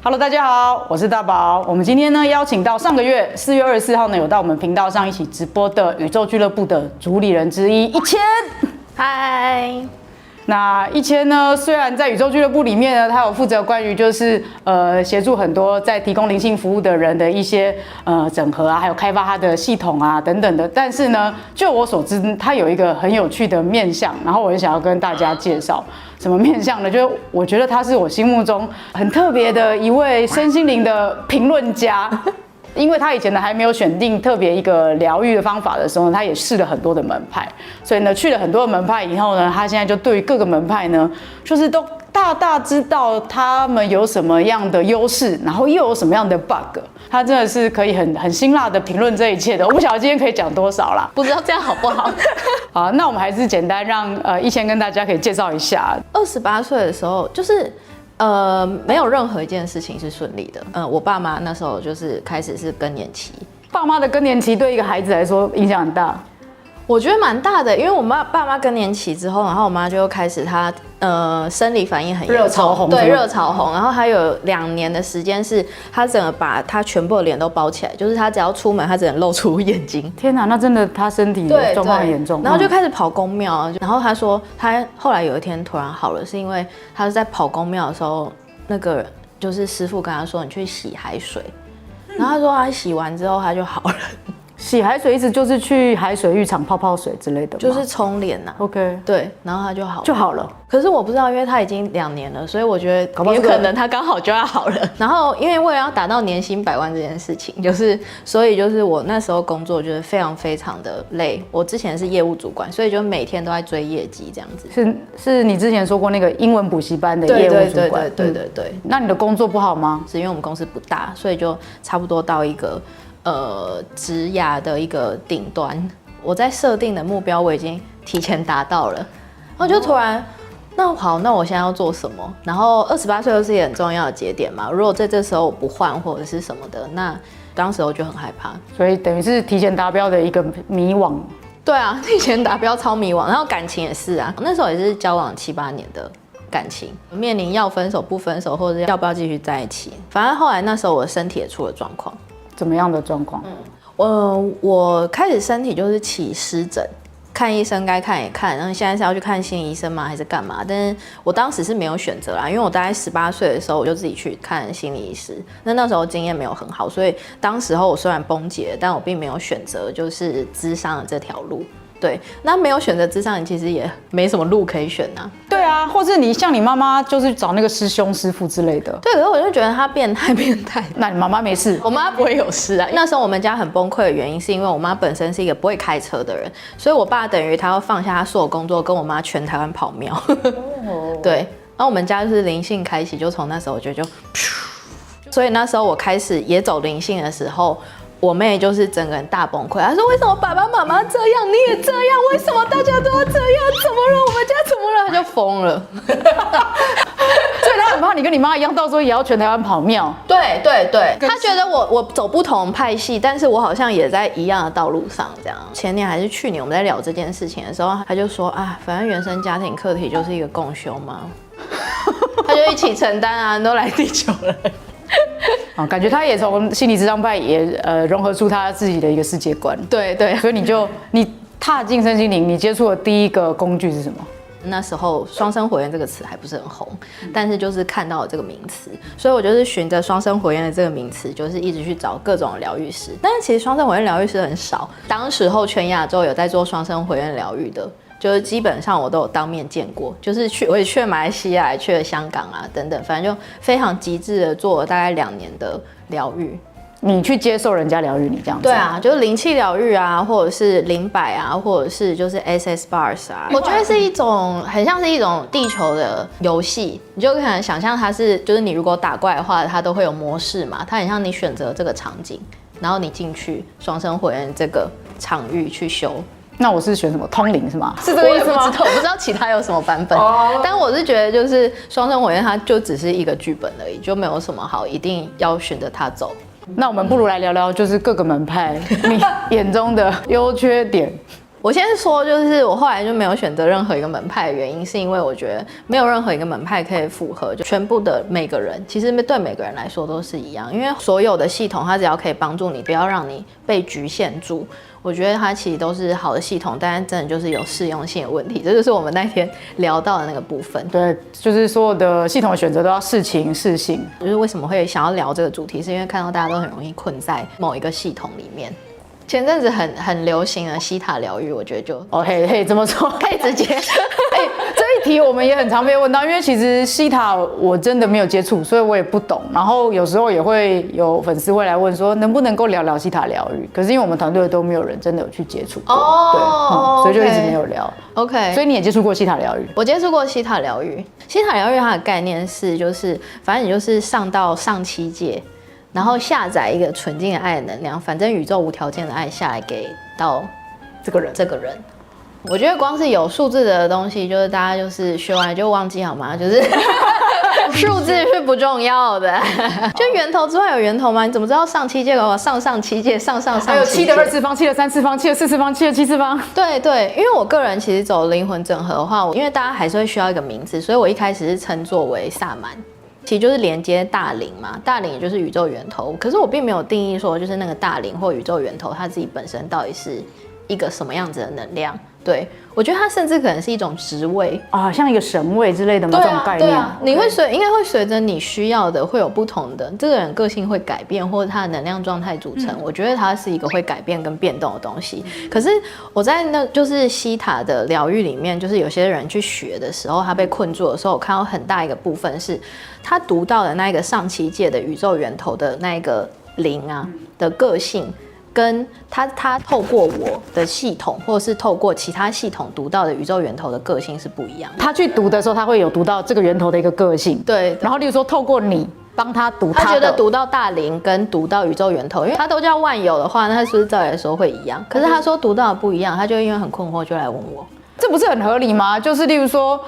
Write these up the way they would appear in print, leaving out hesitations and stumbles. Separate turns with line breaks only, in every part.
Hello， 大家好，我是大宝。我们今天呢邀请到上个月4月24号呢有到我们频道上一起直播的宇宙俱乐部的主理人之一1000。
嗨，
那1000呢，虽然在宇宙俱乐部里面呢，他有负责关于就是协助很多在提供灵性服务的人的一些整合啊，还有开发他的系统啊等等的。但是呢，就我所知，他有一个很有趣的面向，然后我就想要跟大家介绍。什么面向呢？就是我觉得他是我心目中很特别的一位身心灵的评论家。因为他以前呢还没有选定特别一个疗愈的方法的时候呢，他也试了很多的门派，所以呢去了很多的门派以后呢，他现在就对于各个门派呢，就是都大大知道他们有什么样的优势，然后又有什么样的 bug。他真的是可以很辛辣的评论这一切的。我不晓得今天可以讲多少啦，
不知道这样好不好？
好，那我们还是简单让1000跟大家可以介绍一下。
28岁的时候，就是没有任何一件事情是顺利的。我爸妈那时候就是开始是更年期，
爸妈的更年期对一个孩子来说影响很大。
我觉得蛮大的，因为我爸妈更年期之后，然后我妈就开始她生理反应很严重，
热潮红，
对，热潮红，然后还有2年的时间是她整个把她全部的脸都包起来，就是她只要出门，她只能露出眼睛。
天哪，那真的她身体的状况很严重。
然后就开始跑公庙，然后她说她后来有一天突然好了，是因为她是在跑公庙的时候，那个就是师傅跟她说你去洗海水，然后她说她洗完之后她就好了。
洗海水意思就是去海水浴场泡泡水之类的吗？
就是冲脸呐。
OK，
对，然后他就好了。可是我不知道，因为他已经2年了，所以我觉得也可能他刚好就要好了。然后因为为了要达到年薪100万这件事情，所以我那时候工作就是非常非常的累。我之前是业务主管，所以就每天都在追业绩这样子。
是你之前说过那个英文补习班的业务主管。
对。
那你的工作不好吗？
是因为我们公司不大，所以就差不多到一个职涯的一个顶端，我在设定的目标我已经提前达到了，然后就突然，那好，那我现在要做什么？然后28岁又是一个很重要的节点嘛，如果在这时候我不换或者是什么的，那当时我就很害怕，
所以等于是提前达标的一个迷惘。
对啊，提前达标超迷惘，然后感情也是啊，那时候也是交往7、8年的感情，面临要分手不分手，或者要不要继续在一起，反正后来那时候我身体也出了状况。
怎么样的状况？
我开始身体就是起湿疹，看医生该看也看，然后现在是要去看心理医生吗，还是干嘛？但是我当时是没有选择啦，因为我大概18岁的时候我就自己去看心理医师，那时候经验没有很好，所以当时候我虽然崩解，但我并没有选择就是諮商的这条路。对，那没有选择諮商，你其实也没什么路可以选啊。
对啊，或是你像你妈妈，就是找那个师兄师傅之类的。
对，可是我就觉得他变态。
那你妈妈没事？
我妈不会有事啊。那时候我们家很崩溃的原因，是因为我妈本身是一个不会开车的人，所以我爸等于他要放下他所有工作，跟我妈全台湾跑庙。对，然后我们家就是灵性开启，就从那时候我觉得所以那时候我开始也走灵性的时候。我妹就是整个人大崩溃，她说：“为什么爸爸妈妈这样，你也这样？为什么大家都要这样？怎么了？我们家怎么了？”她就疯了。
所以她很怕你跟你妈一样，到时候也要全台湾跑庙。
对，她觉得我走不同派系，但是我好像也在一样的道路上。这样，前年还是去年我们在聊这件事情的时候，她就说：“啊，反正原生家庭课题就是一个共修嘛，她就一起承担啊，都来地球了。”
感觉他也从心理咨商派也融合出他自己的一个世界观。
对，
所以你踏进身心灵，你接触的第一个工具是什么？
那时候双生火焰这个词还不是很红，但是就是看到了这个名词，所以我就是循着双生火焰的这个名词，就是一直去找各种疗愈师。但是其实双生火焰疗愈师很少，当时候全亚洲有在做双生火焰疗愈的。就是基本上我都有当面见过，就是我也去了马来西亚，也去了香港啊等等，反正就非常极致的做了大概2年的疗愈。
你去接受人家疗愈你这样子？
对啊，就是灵气疗愈啊，或者是灵摆啊，或者是就是 SS Bars 啊，我觉得是一种很像是一种地球的游戏，你就可能想象它是，就是你如果打怪的话，它都会有模式嘛，它很像你选择这个场景，然后你进去双生火焰这个场域去修。
那我是选什么通灵是吗？是这个意思吗？
我不知道其他有什么版本，但我是觉得就是双生火焰它就只是一个剧本而已，就没有什么好一定要选择它走。
那我们不如来聊聊，就是各个门派你眼中的优缺点。
我先说，就是我后来就没有选择任何一个门派的原因，是因为我觉得没有任何一个门派可以符合就全部的每个人，其实对每个人来说都是一样，因为所有的系统它只要可以帮助你，不要让你被局限住，我觉得它其实都是好的系统，但是真的就是有适用性的问题，这就是我们那天聊到的那个部分。
对，就是所有的系统的选择都要视情视性。
就是为什么会想要聊这个主题，是因为看到大家都很容易困在某一个系统里面。前阵子很流行的西塔疗愈，我觉得就
嘿，怎么说？
可以直接
这一题我们也很常被问到，因为其实西塔我真的没有接触，所以我也不懂。然后有时候也会有粉丝会来问说，能不能够聊聊西塔疗愈？可是因为我们团队都没有人真的有去接触过，对，所以就一直没有聊。
OK，
所以你也接触过西塔疗愈？
我接触过西塔疗愈。西塔疗愈它的概念是，就是反正你就是上到上七界。然后下载一个纯净的爱的能量，反正宇宙无条件的爱下来给到这个人。我觉得光是有数字的东西，就是大家就是学完就忘记好吗？就是数字是不重要的，就源头之外有源头吗？你怎么知道上七界的话，上七界，上
还有7的2次方、7的3次方、7的4次方、7的7次方。
对，因为我个人其实走灵魂整合的话，因为大家还是会需要一个名字，所以我一开始是称作为萨满。其实就是连接大灵嘛，大灵也就是宇宙源头。可是我并没有定义说，就是那个大灵或宇宙源头，它自己本身到底是一个什么样子的能量。对，我觉得它甚至可能是一种职位
啊，像一个神位之类的这种概念。
对啊，你会应该会随着你需要的会有不同的，这个人个性会改变，或者他的能量状态组成。我觉得它是一个会改变跟变动的东西。可是我在就是西塔的疗愈里面，就是有些人去学的时候，他被困住的时候，我看到很大一个部分是他读到的那个上七界的宇宙源头的那个灵啊的个性。跟他透过我的系统，或者是透过其他系统读到的宇宙源头的个性是不一样的。
他去读的时候，他会有读到这个源头的一个个性。
对。
然后，例如说，透过你帮他读他
觉得读到大灵跟读到宇宙源头，因为他都叫万有的话，那他是不是照理来说会一样？可是他说读到的不一样，他就因为很困惑就来问我，
这不是很合理吗？就是例如说，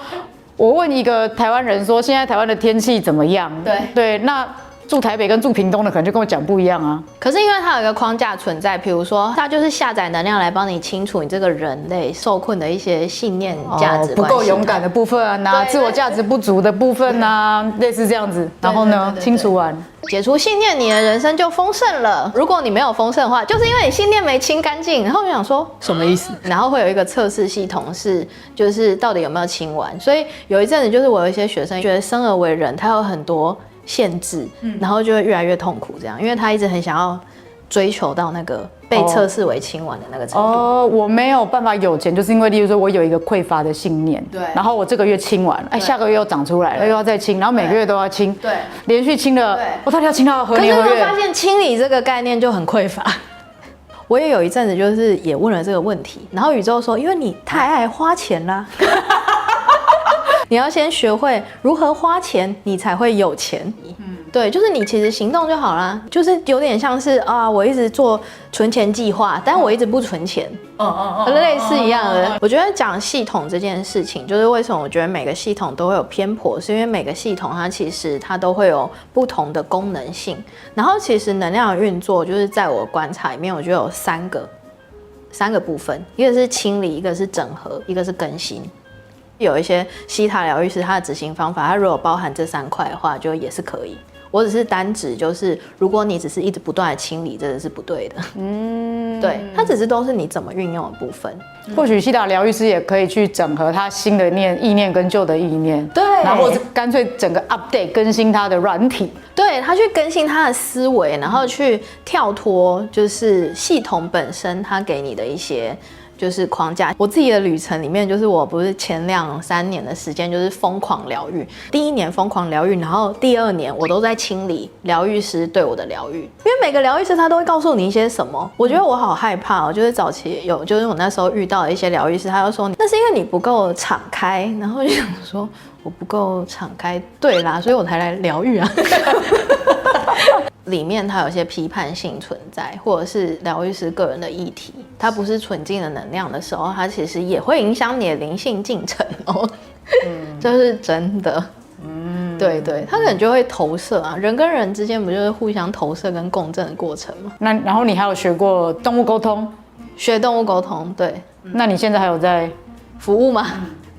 我问一个台湾人说，现在台湾的天气怎么样？对，那。住台北跟住屏东的可能就跟我讲不一样啊。
可是因为它有一个框架存在，比如说它就是下载能量来帮你清除你这个人类受困的一些信念、价值
不够勇敢的部分啊，自我价值不足的部分啊，类似这样子。然后呢，清除完，
解除信念，你的人生就丰盛了。如果你没有丰盛的话，就是因为你信念没清干净。然后我就想说什么意思？然后会有一个测试系统是，就是到底有没有清完。所以有一阵子，就是我有一些学生觉得生而为人，他有很多限制，然后就会越来越痛苦，这样，因为他一直很想要追求到那个被测试为清完的那个程度。
我没有办法有钱，就是因为例如说我有一个匮乏的信念，
对，
然后我这个月清完，下个月又长出来了，又要再清，然后每个月都要清，
对，
连续清了，我到底要清到何年何月？
可是我发现清理这个概念就很匮乏。我也有一阵子就是也问了这个问题，然后宇宙说，因为你太爱花钱啦。你要先学会如何花钱，你才会有钱。对，就是你其实行动就好啦，就是有点像是啊，我一直做存钱计划，但我一直不存钱，类似一样的。我觉得讲系统这件事情，就是为什么我觉得每个系统都会有偏颇，是因为每个系统它其实它都会有不同的功能性。然后其实能量的运作，就是在我的观察里面，我觉得有三个部分，一个是清理，一个是整合，一个是更新。有一些西塔疗愈师他的执行方法，他如果包含这3块的话，就也是可以。我只是单指，就是如果你只是一直不断的清理，这个是不对的。对，它只是都是你怎么运用的部分。
或许西塔疗愈师也可以去整合他新的意念跟旧的意念，
对，
然后干脆整个 update 更新他的软体，
对，他去更新他的思维，然后去跳脱就是系统本身他给你的一些。就是框架，我自己的旅程里面，就是我不是前2-3年的时间，就是疯狂疗愈。第1年疯狂疗愈，然后第2年我都在清理疗愈师对我的疗愈，因为每个疗愈师他都会告诉你一些什么。我觉得我好害怕哦，就是早期就是我那时候遇到的一些疗愈师，他就说那是因为你不够敞开，然后就想说我不够敞开，对啦，所以我才来疗愈啊。里面它有一些批判性存在，或者是疗愈师个人的议题，它不是纯净的能量的时候，它其实也会影响你的灵性进程哦。这是真的。对，它可能就会投射啊，人跟人之间不就是互相投射跟共振的过程吗？
那然后你还有学过动物沟通？
学动物沟通，对。
那你现在还有在
服务吗？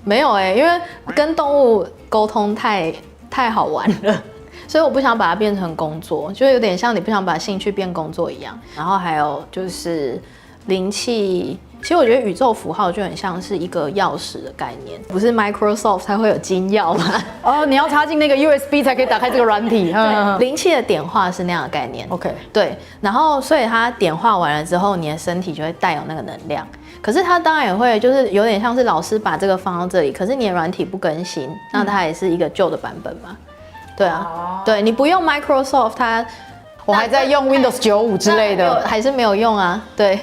没有因为跟动物沟通太好玩了。所以我不想把它变成工作，就有点像你不想把兴趣变工作一样。然后还有就是灵气，其实我觉得宇宙符号就很像是一个钥匙的概念，不是 Microsoft 才会有金钥吗？
哦，你要插进那个 USB 才可以打开这个软体。
灵气的点化是那样的概念。
OK，
对，然后所以它点化完了之后，你的身体就会带有那个能量。可是它当然也会，就是有点像是老师把这个放到这里，可是你的软体不更新，那它也是一个旧的版本嘛。对啊，对你不用 Microsoft，
我还在用 Windows 95之类的，
还是没有用啊。对，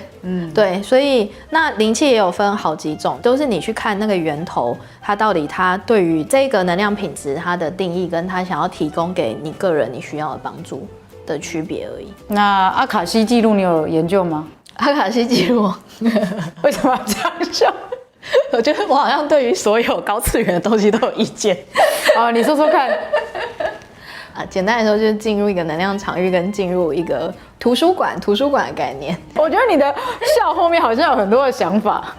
对，所以那灵气也有分好几种，都是你去看那个源头，它到底它对于这个能量品质它的定义，跟它想要提供给你个人你需要的帮助的区别而已。
那阿卡西记录你有研究吗？
阿卡西记录
为什么要这样笑？
我觉得我好像对于所有高次元的东西都有意见。
你说说看。
简单来说就是进入一个能量场域，跟进入一个图书馆的概念。
我觉得你的笑后面好像有很多的想法，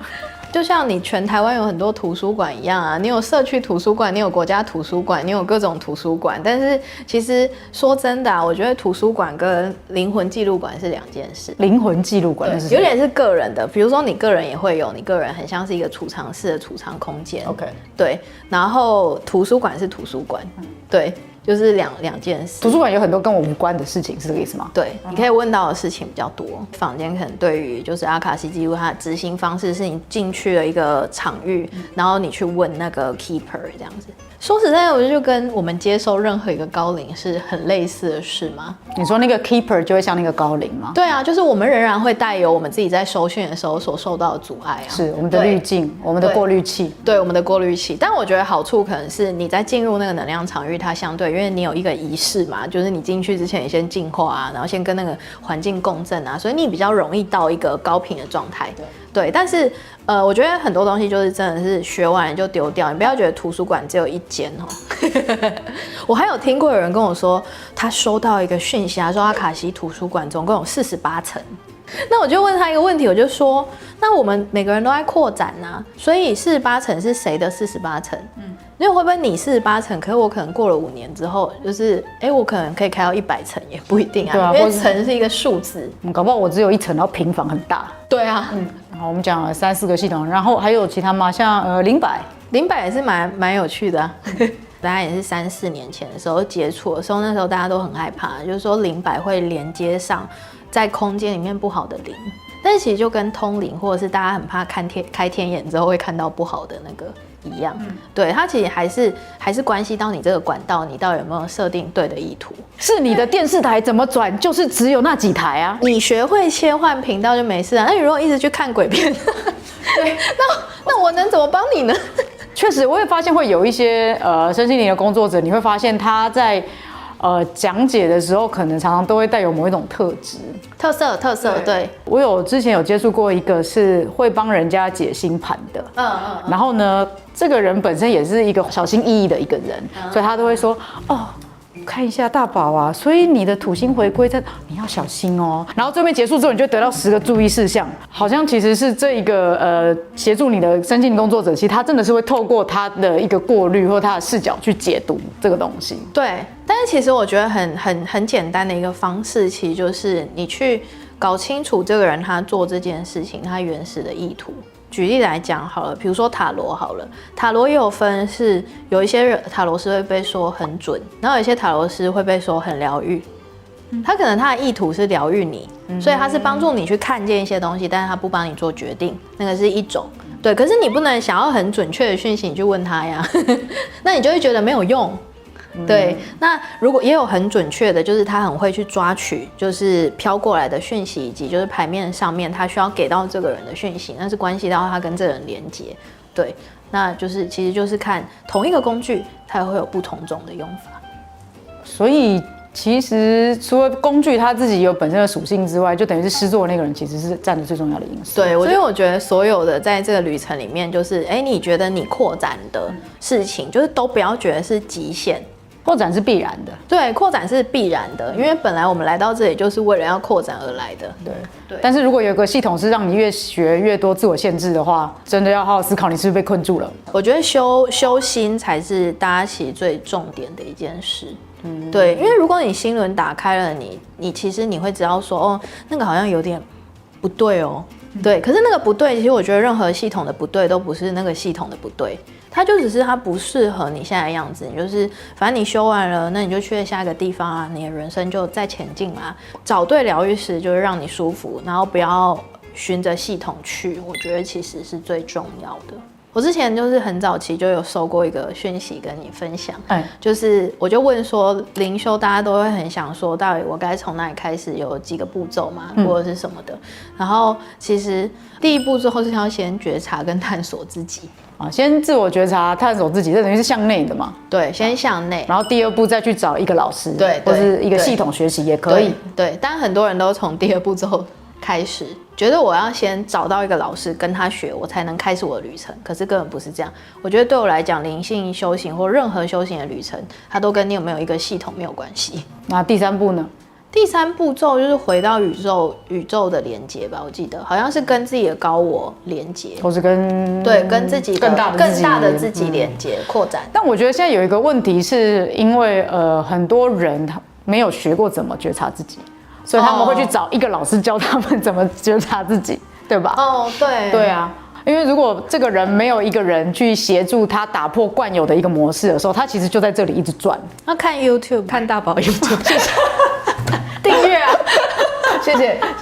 就像你全台湾有很多图书馆一样啊，你有社区图书馆，你有国家图书馆，你有各种图书馆。但是其实说真的我觉得图书馆跟灵魂记录馆是两件事。
灵魂记录馆
有点是个人的，比如说你个人也会有，你个人很像是一个储藏室的储藏空间。
OK，
对，然后图书馆是图书馆，对。就是两件事。
图书馆有很多跟我无关的事情，是这个意思吗？
对，你可以问到的事情比较多。坊间可能对于就是阿卡西记录，它的执行方式是你进去了一个场域，然后你去问那个 keeper 这样子。说实在的，我就跟我们接受任何一个高灵是很类似的事吗？
你说那个 keeper 就会像那个高灵吗？
对啊，就是我们仍然会带有我们自己在收讯的时候所受到的阻碍啊，
是我们的滤镜，我们的过滤器，
对我们的过滤器。但我觉得好处可能是你在进入那个能量场域，它相对，因为你有一个仪式嘛，就是你进去之前你先净化啊，然后先跟那个环境共振啊，所以你比较容易到一个高频的状态。对，但是我觉得很多东西就是真的是学完了就丢掉，你不要觉得图书馆只有一间哦。我还有听过有人跟我说，他收到一个讯息，他说阿卡西图书馆总共有48层。那我就问他一个问题，我就说，那我们每个人都在扩展啊，所以48层是谁的48层？因为会不会你48层，可是我可能过了5年之后，就是我可能可以开到100层，也不一定啊。对啊，因为层是一个数字，
搞不好我只有1层，然后平房很大。
对啊，
好，我们讲了3、4个系统，然后还有其他吗？像灵摆
也是蛮有趣的啊。大概也是3、4年前的时候接触的时候，那时候大家都很害怕，就是说灵摆会连接上在空间里面不好的灵，但是其实就跟通灵或者是大家很怕开天眼之后会看到不好的那个一样，对，它其实还是关系到你这个管道，你到底有没有设定对的意图？
是你的电视台怎么转，就是只有那几台啊。
你学会切换频道就没事啊。那你如果一直去看鬼片，对，那我能怎么帮你呢？
确实，我也发现会有一些身心灵的工作者，你会发现他在讲解的时候，可能常常都会带有某一种特质、
特色。对，
我之前有接触过一个是会帮人家解星盘的，然后呢，这个人本身也是一个小心翼翼的一个人，所以他都会说看一下大宝啊，所以你的土星回归在，你要小心哦。然后这边结束之后，你就得到10个注意事项，好像其实是这一个协助你的身心灵工作者，其实他真的是会透过他的一个过滤或他的视角去解读这个东西。
对，但是其实我觉得很简单的一个方式，其实就是你去搞清楚这个人他做这件事情他原始的意图。举例来讲好了，比如说塔罗好了，塔罗也有分，是有一些塔罗师会被说很准，然后有一些塔罗师会被说很疗愈。他可能他的意图是疗愈你，所以他是帮助你去看见一些东西，但是他不帮你做决定，那个是一种。对，可是你不能想要很准确的讯息你去问他呀，那你就会觉得没有用。对，那如果也有很准确的，就是他很会去抓取，就是飘过来的讯息，以及就是牌面上面他需要给到这个人的讯息，那是关系到他跟这个人连接。对，那就是其实就是看同一个工具，它也会有不同种的用法。
所以其实除了工具它自己有本身的属性之外，就等于是施作那个人其实是占着最重要的因素。
对，所以我觉得所有的在这个旅程里面，就是你觉得你扩展的事情，就是都不要觉得是极限。
扩展是必然的。
对，扩展是必然的，因为本来我们来到这里就是为了要扩展而来的。
对。但是如果有一个系统是让你越学越多自我限制的话，真的要好好思考你是不是被困住了。
我觉得修心才是大家其实最重点的一件事。对，因为如果你心轮打开了，你其实你会知道说，哦，那个好像有点不对哦。对，可是那个不对，其实我觉得任何系统的不对都不是那个系统的不对，它就只是它不适合你现在的样子。你就是反正你修完了，那你就去下一个地方啊，你的人生就再前进啦。找对疗愈师就是让你舒服，然后不要循着系统去，我觉得其实是最重要的。我之前就是很早期就有收过一个讯息跟你分享，就是我就问说灵修大家都会很想说到底我该从哪里开始，有几个步骤嘛，或者是什么的。然后其实第一步骤是要先觉察跟探索自己
啊，先自我觉察探索自己，这等于是向内的嘛。
对，先向内，
然后第二步再去找一个老师，
对，
或是一个系统学习也可以。
对，但很多人都从第二步骤开始，觉得我要先找到一个老师跟他学，我才能开始我的旅程。可是根本不是这样。我觉得对我来讲，灵性修行或任何修行的旅程，它都跟你有没有一个系统没有关系。
那第三步呢？
第三步骤就是回到宇宙的连接吧，我记得好像是跟自己的高我连接，
或是跟
自己的更大的自己连接扩展。
但我觉得现在有一个问题，是因为很多人他没有学过怎么觉察自己。所以他们会去找一个老师教他们怎么觉察自己，对吧？对啊，因为如果这个人没有一个人去协助他打破惯有的一个模式的时候，他其实就在这里一直转。
要看 YouTube， 看大宝 YouTube， 谢谢
订阅啊，谢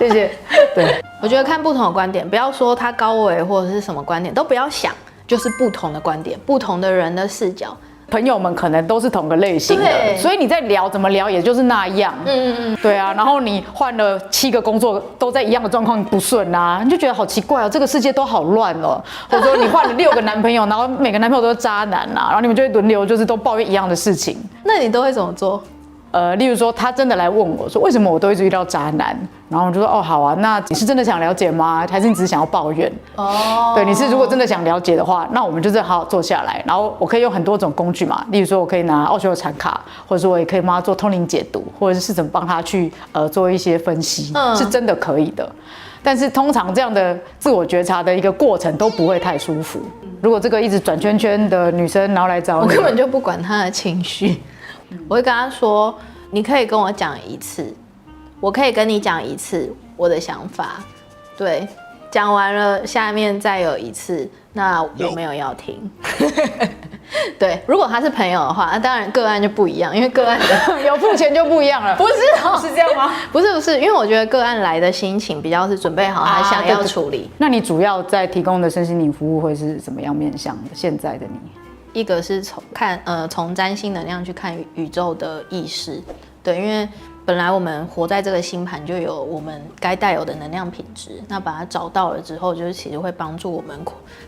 谢。对，
我觉得看不同的观点，不要说他高维或者是什么观点，都不要想，就是不同的观点，不同的人的视角。
朋友们可能都是同个类型的，所以你在聊怎么聊，也就是那样。对啊。然后你换了7个工作，都在一样的状况不顺啊，你就觉得好奇怪哦，这个世界都好乱哦。或者说你换了6个男朋友，然后每个男朋友都是渣男啊，然后你们就会轮流就是都抱怨一样的事情。
那你都会怎么做？
例如说他真的来问我说为什么我都一直遇到渣男，然后我就说哦好啊，那你是真的想了解吗？还是你只是想要抱怨？对，你是如果真的想了解的话，那我们就是好好坐下来，然后我可以用很多种工具嘛，例如说我可以拿奥修的禅卡，或者说我也可以帮他做通灵解读，或者是怎么帮他去做一些分析，是真的可以的。但是通常这样的自我觉察的一个过程都不会太舒服。如果这个一直转圈圈的女生然后来找你，
我根本就不管她的情绪。我会跟他说，你可以跟我讲一次，我可以跟你讲一次我的想法，对，讲完了下面再有一次，那我没有要听。对，如果他是朋友的话，那当然个案就不一样，因为个案的
有付钱就不一样了。
不是哦，
是这样吗？
不是，因为我觉得个案来的心情比较是准备好他想要处理。
那你主要在提供的身心灵服务会是怎么样面向的？现在的你？
一个是从占星能量去看宇宙的意识，对，因为本来我们活在这个星盘就有我们该带有的能量品质，那把它找到了之后，就是其实会帮助我们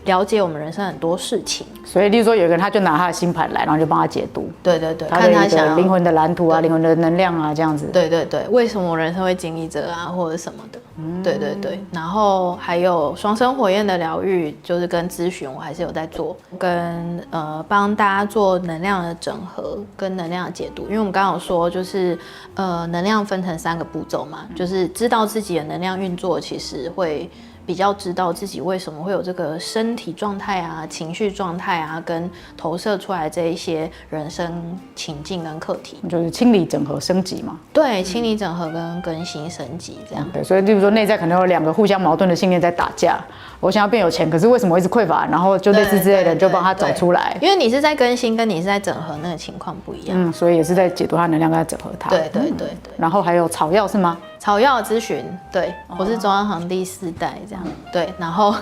了解我们人生很多事情。
所以，例如说有一个人他就拿他的星盘来，然后就帮他解读，
对，看他想要
灵魂的蓝图啊，灵魂的能量啊，这样子。
对，为什么我人生会经历这个啊，或者什么的。对，然后还有双生火焰的疗愈，就是跟咨询我还是有在做，跟帮大家做能量的整合跟能量的解读，因为我们刚刚有说就是能量分成3个步骤嘛，就是知道自己的能量运作，其实会比较知道自己为什么会有这个身体状态啊、情绪状态啊，跟投射出来这一些人生情境跟课题，
就是清理、整合、升级嘛。
对，清理、整合跟更新、升级这样。
对，所以例如说内在可能有2个互相矛盾的信念在打架，我想要变有钱，可是为什么我一直匮乏？然后就类似之类的，就帮他找出来。
因为你是在更新，跟你是在整合，那个情况不一样。
所以也是在解读他能量，跟他整合他。
对。
然后还有草药是吗？
草药咨询，对，我是中央行第4代这样，对，然后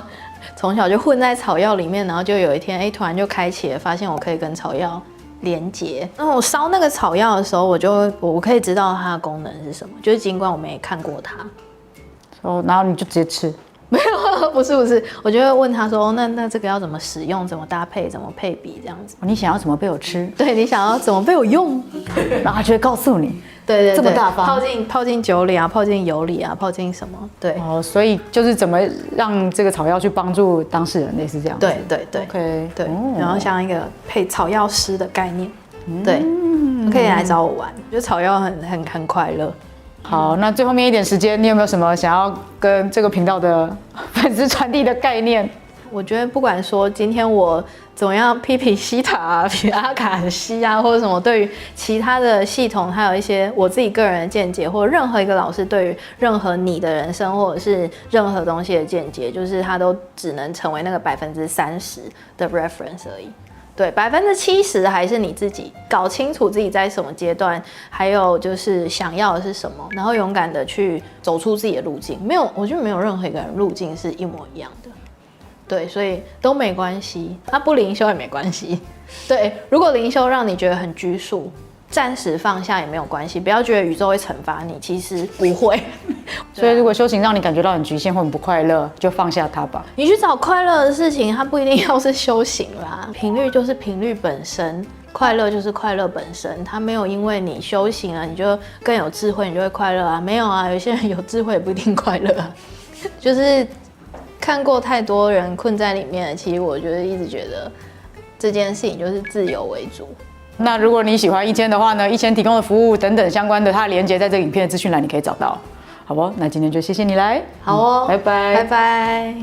从小就混在草药里面，然后就有一天，突然就开启了，发现我可以跟草药连接。那我烧那个草药的时候，我可以知道它的功能是什么，就是尽管我没看过它，
然后你就直接吃。
没有，不是，我就会问他说，那这个要怎么使用，怎么搭配，怎么配比这样子。
你想要怎么被我吃？
对，你想要怎么被我用，
然后他就会告诉你。
对，
这么大方，
泡进酒里啊，泡进油里啊，泡进什么？对。
所以就是怎么让这个草药去帮助当事人，类似这样。
对。
OK。
对，然后像一个配草药师的概念。对。可以来找我玩，觉得草药很快乐。
好，那最后面一点时间，你有没有什么想要跟这个频道的粉丝传递的概念？
我觉得不管说今天我怎么样批西塔啊、批阿卡西啊，或者什么，对于其他的系统，还有一些我自己个人的见解，或者任何一个老师对于任何你的人生或者是任何东西的见解，就是它都只能成为那个30%的 reference 而已。对，70%还是你自己搞清楚自己在什么阶段，还有就是想要的是什么，然后勇敢的去走出自己的路径。没有，我觉得没有任何一个人路径是一模一样的。对，所以都没关系，他不灵修也没关系。对，如果灵修让你觉得很拘束，暂时放下也没有关系，不要觉得宇宙会惩罚你，其实不会。
所以如果修行让你感觉到很局限或很不快乐，就放下它吧。
你去找快乐的事情，它不一定要是修行啦。频率就是频率本身，快乐就是快乐本身，它没有因为你修行了，你就更有智慧，你就会快乐啊？没有啊，有些人有智慧也不一定快乐啊。就是看过太多人困在里面了，其实我觉得一直觉得这件事情就是自由为主。
那如果你喜欢1000的话呢，1000提供的服务等等相关的，它的连接在这个影片的资讯栏你可以找到，好不好？那今天就谢谢你来，
好哦，
拜拜，
拜拜。